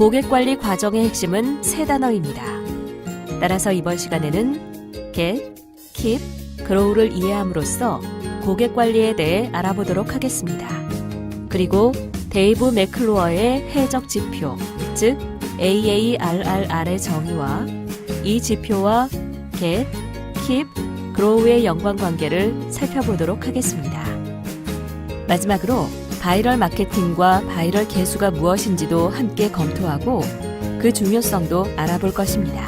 고객관리 과정의 핵심은 세 단어입니다. 따라서 이번 시간에는 Get, Keep, Grow를 이해함으로써 고객관리에 대해 알아보도록 하겠습니다. 그리고 데이브 맥클로어의 해적 지표, 즉 AARRR의 정의와 이 지표와 Get, Keep, Grow의 연관관계를 살펴보도록 하겠습니다. 마지막으로 바이럴 마케팅과 바이럴 개수가 무엇인지도 함께 검토하고 그 중요성도 알아볼 것입니다.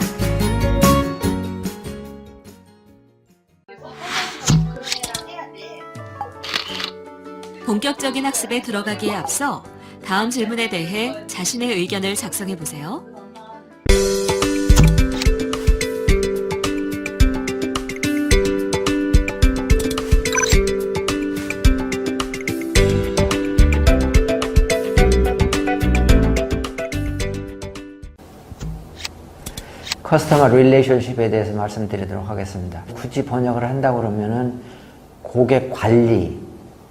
본격적인 학습에 들어가기에 앞서 다음 질문에 대해 자신의 의견을 작성해 보세요. 커스터머 릴레이션십에 대해서 말씀드리도록 하겠습니다. 굳이 번역을 한다고 그러면은 고객 관리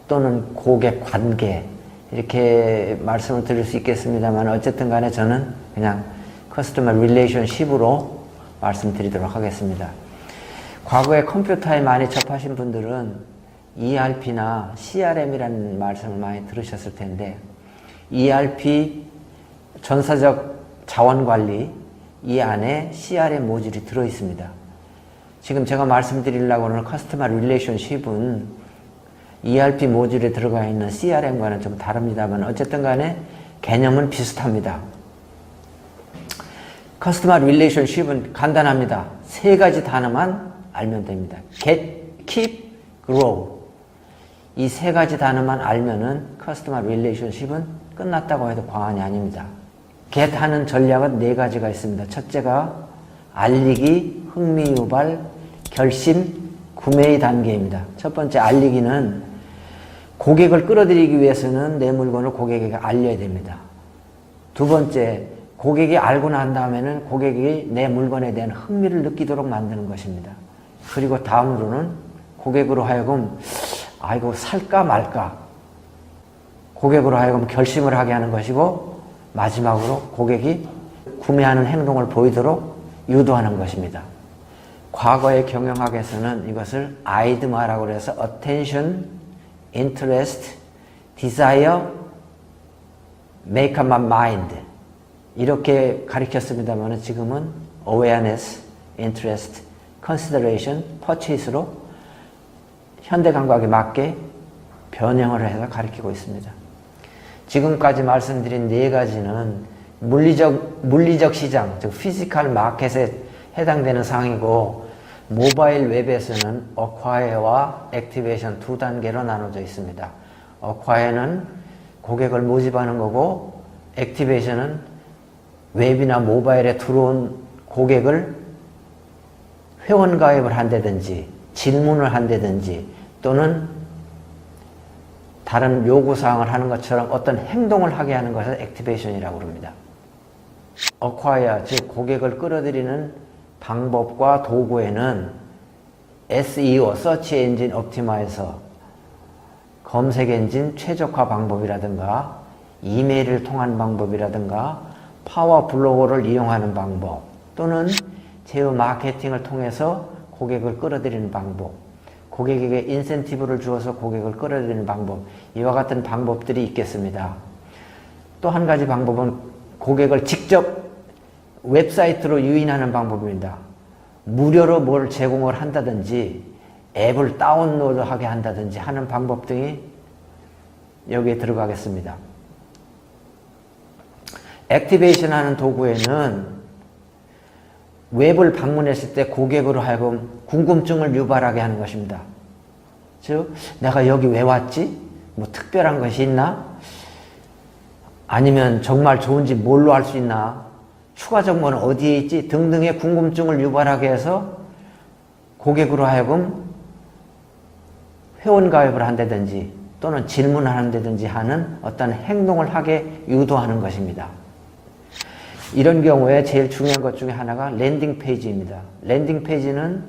또는 고객 관계 이렇게 말씀을 드릴 수 있겠습니다만 어쨌든 간에 저는 그냥 커스터머 릴레이션십으로 말씀드리도록 하겠습니다. 과거에 컴퓨터에 많이 접하신 분들은 ERP나 CRM이라는 말씀을 많이 들으셨을 텐데 ERP 전사적 자원관리 이 안에 CRM 모듈이 들어 있습니다. 지금 제가 말씀드리려고 하는 커스터머 릴레이션십은 ERP 모듈에 들어가 있는 CRM과는 좀 다릅니다만 어쨌든 간에 개념은 비슷합니다. 커스터머 릴레이션십은 간단합니다. 세 가지 단어만 알면 됩니다. Get, Keep, Grow. 이 세 가지 단어만 알면은 커스터머 릴레이션십은 끝났다고 해도 과언이 아닙니다. Get 하는 전략은 네 가지가 있습니다. 첫째가 알리기, 흥미 유발, 결심, 구매의 단계입니다. 첫 번째 알리기는 고객을 끌어들이기 위해서는 내 물건을 고객에게 알려야 됩니다. 두 번째, 고객이 알고 난 다음에는 고객이 내 물건에 대한 흥미를 느끼도록 만드는 것입니다. 그리고 다음으로는 고객으로 하여금 이거 살까 말까 고객으로 하여금 결심을 하게 하는 것이고 마지막으로 고객이 구매하는 행동을 보이도록 유도하는 것입니다. 과거의 경영학에서는 이것을 아이드마라고 해서 attention, interest, desire, make up my mind 이렇게 가리켰습니다만 지금은 awareness, interest, consideration, purchase로 현대 감각에 맞게 변형을 해서 가리키고 있습니다. 지금까지 말씀드린 네 가지는 물리적 시장, 즉 피지컬 마켓에 해당되는 사항이고 모바일 웹에서는 어콰이어와 액티베이션 두 단계로 나눠져 있습니다. 어콰이어는 고객을 모집하는 거고 액티베이션은 웹이나 모바일에 들어온 고객을 회원 가입을 한다든지 질문을 한다든지 또는 다른 요구사항을 하는 것처럼 어떤 행동을 하게 하는 것을 액티베이션이라고 합니다. 어콰이어, 즉 고객을 끌어들이는 방법과 도구에는 SEO, Search Engine Optimizer, 검색엔진 최적화 방법이라든가 이메일을 통한 방법이라든가 파워 블로거를 이용하는 방법 또는 제휴 마케팅을 통해서 고객을 끌어들이는 방법, 고객에게 인센티브를 주어서 고객을 끌어들이는 방법, 이와 같은 방법들이 있겠습니다. 또 한 가지 방법은 고객을 직접 웹사이트로 유인하는 방법입니다. 무료로 뭘 제공을 한다든지 앱을 다운로드하게 한다든지 하는 방법 등이 여기에 들어가겠습니다. 액티베이션 하는 도구에는 웹을 방문했을 때 고객으로 하여금 궁금증을 유발하게 하는 것입니다. 즉, 내가 여기 왜 왔지? 뭐 특별한 것이 있나? 아니면 정말 좋은지 뭘로 할 수 있나? 추가 정보는 어디에 있지? 등등의 궁금증을 유발하게 해서 고객으로 하여금 회원 가입을 한다든지 또는 질문을 한다든지 하는 어떤 행동을 하게 유도하는 것입니다. 이런 경우에 제일 중요한 것 중에 하나가 랜딩 페이지입니다. 랜딩 페이지는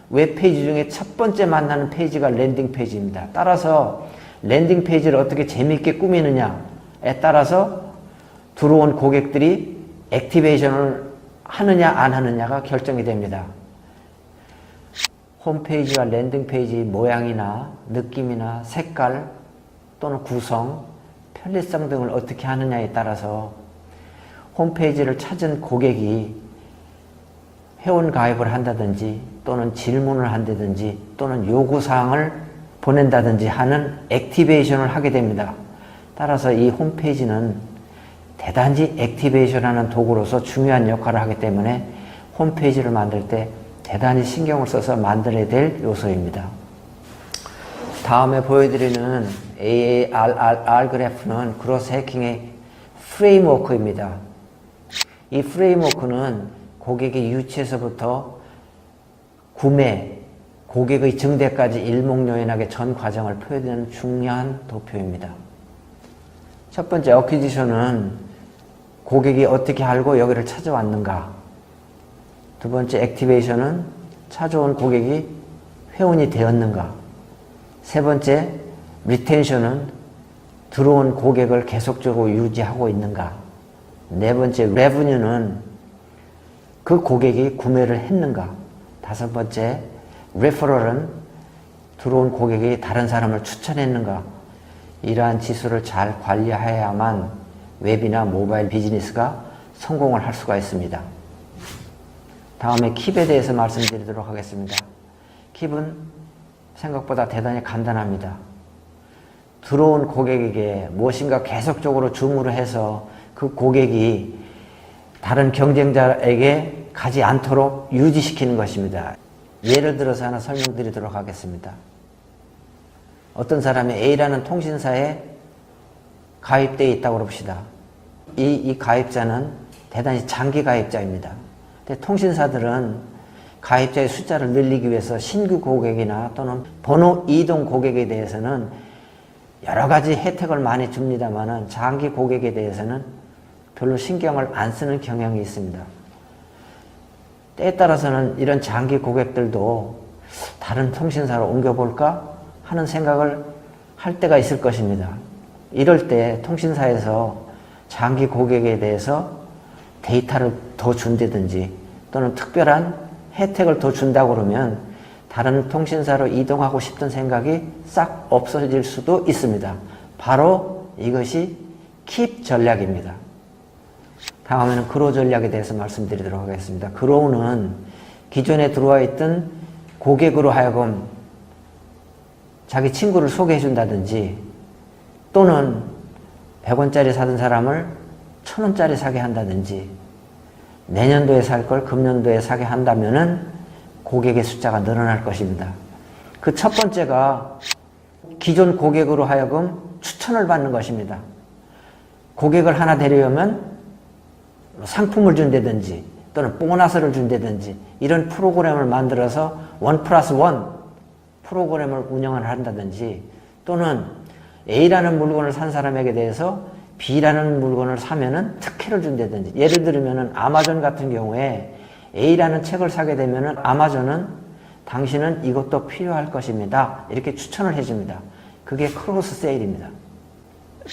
웹페이지 중에 첫 번째 만나는 페이지가 랜딩 페이지입니다. 따라서 랜딩 페이지를 어떻게 재미있게 꾸미느냐에 따라서 들어온 고객들이 액티베이션을 하느냐 안 하느냐가 결정이 됩니다. 홈페이지와 랜딩페이지 모양이나 느낌이나 색깔 또는 구성, 편리성 등을 어떻게 하느냐에 따라서 홈페이지를 찾은 고객이 회원 가입을 한다든지 또는 질문을 한다든지 또는 요구사항을 보낸다든지 하는 액티베이션을 하게 됩니다. 따라서 이 홈페이지는 대단지 액티베이션하는 도구로서 중요한 역할을 하기 때문에 홈페이지를 만들 때 대단히 신경을 써서 만들어야 될 요소입니다. 다음에 보여드리는 AARR 그래프는 그로스 해킹의 프레임워크입니다. 이 프레임워크는 고객의 유치에서부터 구매, 고객의 증대까지 일목요연하게 전 과정을 표현하는 중요한 도표입니다. 첫 번째 어퀴지션은 고객이 어떻게 알고 여기를 찾아왔는가. 두 번째 액티베이션은 찾아온 고객이 회원이 되었는가. 세 번째 리텐션은 들어온 고객을 계속적으로 유지하고 있는가. 네 번째 레브뉴는 그 고객이 구매를 했는가. 다섯 번째 레퍼럴은 들어온 고객이 다른 사람을 추천했는가. 이러한 지수를 잘 관리해야만 웹이나 모바일 비즈니스가 성공을 할 수가 있습니다. 다음에 킵에 대해서 말씀드리도록 하겠습니다. 킵은 생각보다 대단히 간단합니다. 들어온 고객에게 무엇인가 계속적으로 줌으로 해서 그 고객이 다른 경쟁자에게 가지 않도록 유지시키는 것입니다. 예를 들어서 하나 설명드리도록 하겠습니다. 어떤 사람이 A라는 통신사에 가입되어 있다고 봅시다. 이 가입자는 대단히 장기 가입자입니다. 근데 통신사들은 가입자의 숫자를 늘리기 위해서 신규 고객이나 또는 번호 이동 고객에 대해서는 여러 가지 혜택을 많이 줍니다만은 장기 고객에 대해서는 별로 신경을 안 쓰는 경향이 있습니다. 때에 따라서는 이런 장기 고객들도 다른 통신사로 옮겨볼까 하는 생각을 할 때가 있을 것입니다. 이럴 때 통신사에서 장기 고객에 대해서 데이터를 더 준다든지 또는 특별한 혜택을 더 준다고 그러면 다른 통신사로 이동하고 싶던 생각이 싹 없어질 수도 있습니다. 바로 이것이 킵 전략입니다. 다음에는 그로우 전략에 대해서 말씀드리도록 하겠습니다. 그로우는 기존에 들어와 있던 고객으로 하여금 자기 친구를 소개해 준다든지 또는 100원짜리 사던 사람을 1000원짜리 사게 한다든지 내년도에 살 걸 금년도에 사게 한다면은 고객의 숫자가 늘어날 것입니다. 그 첫 번째가 기존 고객으로 하여금 추천을 받는 것입니다. 고객을 하나 데려오면 상품을 준다든지 또는 보너스를 준다든지 이런 프로그램을 만들어서 1+1 프로그램을 운영을 한다든지 또는 A라는 물건을 산 사람에게 대해서 B라는 물건을 사면은 특혜를 준다든지 예를 들면은 아마존 같은 경우에 A라는 책을 사게 되면은 아마존은 당신은 이것도 필요할 것입니다. 이렇게 추천을 해줍니다. 그게 크로스 세일입니다.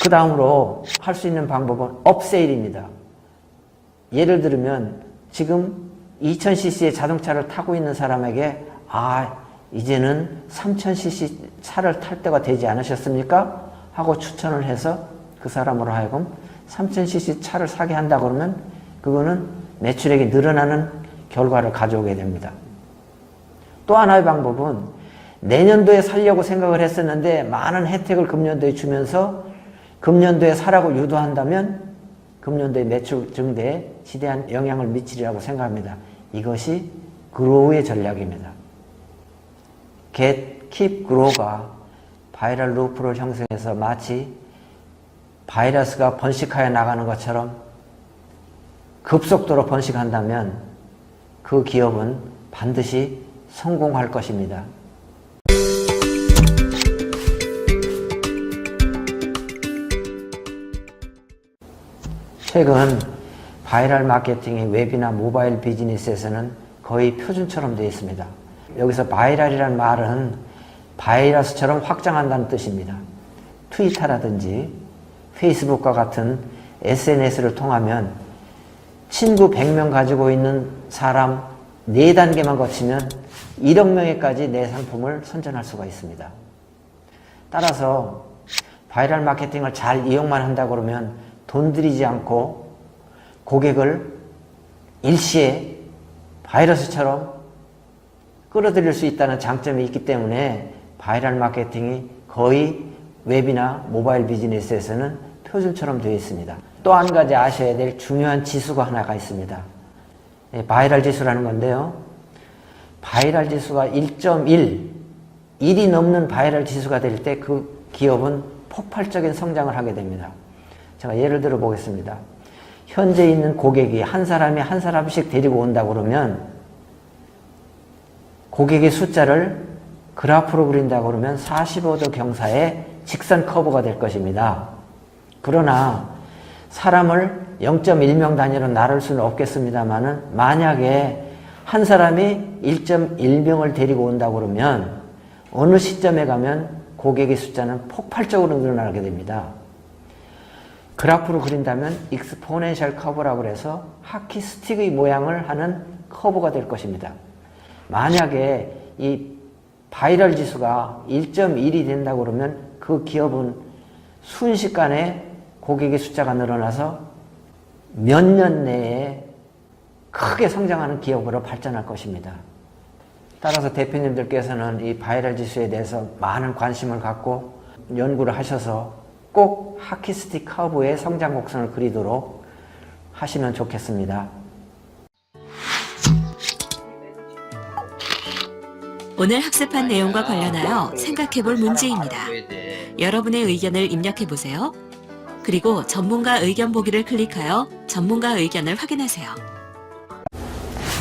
그 다음으로 할 수 있는 방법은 업세일입니다. 예를 들면 지금 2000cc의 자동차를 타고 있는 사람에게 이제는 3000cc 차를 탈 때가 되지 않으셨습니까? 하고 추천을 해서 그 사람으로 하여금 3000cc 차를 사게 한다 그러면 그거는 매출액이 늘어나는 결과를 가져오게 됩니다. 또 하나의 방법은 내년도에 살려고 생각을 했었는데 많은 혜택을 금년도에 주면서 금년도에 사라고 유도한다면 금년도의 매출 증대에 지대한 영향을 미치리라고 생각합니다. 이것이 그로우의 전략입니다. Get, Keep, Grow가 바이럴 루프를 형성해서 마치 바이러스가 번식하여 나가는 것처럼 급속도로 번식한다면 그 기업은 반드시 성공할 것입니다. 최근 바이럴 마케팅이 웹이나 모바일 비즈니스에서는 거의 표준처럼 되어 있습니다. 여기서 바이럴이라는 말은 바이러스처럼 확장한다는 뜻입니다. 트위터라든지 페이스북과 같은 SNS를 통하면 친구 100명 가지고 있는 사람 4단계만 거치면 1억 명에까지 내 상품을 선전할 수가 있습니다. 따라서 바이럴 마케팅을 잘 이용만 한다 그러면 돈 들이지 않고 고객을 일시에 바이러스처럼 끌어들일 수 있다는 장점이 있기 때문에 바이럴 마케팅이 거의 웹이나 모바일 비즈니스에서는 표준처럼 되어 있습니다. 또 한 가지 아셔야 될 중요한 지수가 하나가 있습니다. 바이럴 지수라는 건데요. 바이럴 지수가 1.1, 1이 넘는 바이럴 지수가 될 때 그 기업은 폭발적인 성장을 하게 됩니다. 제가 예를 들어 보겠습니다. 현재 있는 고객이 한 사람이 한 사람씩 데리고 온다 그러면 고객의 숫자를 그래프로 그린다 그러면 45도 경사의 직선 커브가 될 것입니다. 그러나 사람을 0.1명 단위로 나눌 수는 없겠습니다만은 만약에 한 사람이 1.1명을 데리고 온다 그러면 어느 시점에 가면 고객의 숫자는 폭발적으로 늘어나게 됩니다. 그래프로 그린다면 익스포넨셜 커브라고 해서 하키 스틱의 모양을 하는 커브가 될 것입니다. 만약에 이 바이럴 지수가 1.1이 된다고 그러면 그 기업은 순식간에 고객의 숫자가 늘어나서 몇 년 내에 크게 성장하는 기업으로 발전할 것입니다. 따라서 대표님들께서는 이 바이럴 지수에 대해서 많은 관심을 갖고 연구를 하셔서 꼭 하키스틱 커브의 성장 곡선을 그리도록 하시면 좋겠습니다. 오늘 학습한 내용과 관련하여 생각해볼 문제입니다. 여러분의 의견을 입력해보세요. 그리고 전문가 의견 보기를 클릭하여 전문가 의견을 확인하세요.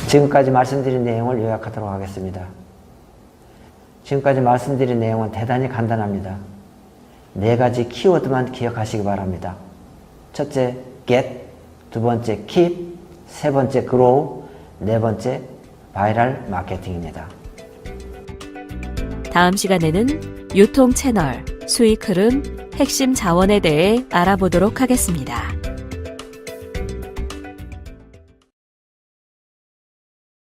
지금까지 말씀드린 내용을 요약하도록 하겠습니다. 지금까지 말씀드린 내용은 대단히 간단합니다. 4가지 키워드만 기억하시기 바랍니다. 첫째, get, 두 번째, keep, 세 번째, grow, 네 번째, 바이럴 마케팅입니다. 다음 시간에는 유통 채널, 수익 흐름, 핵심 자원에 대해 알아보도록 하겠습니다.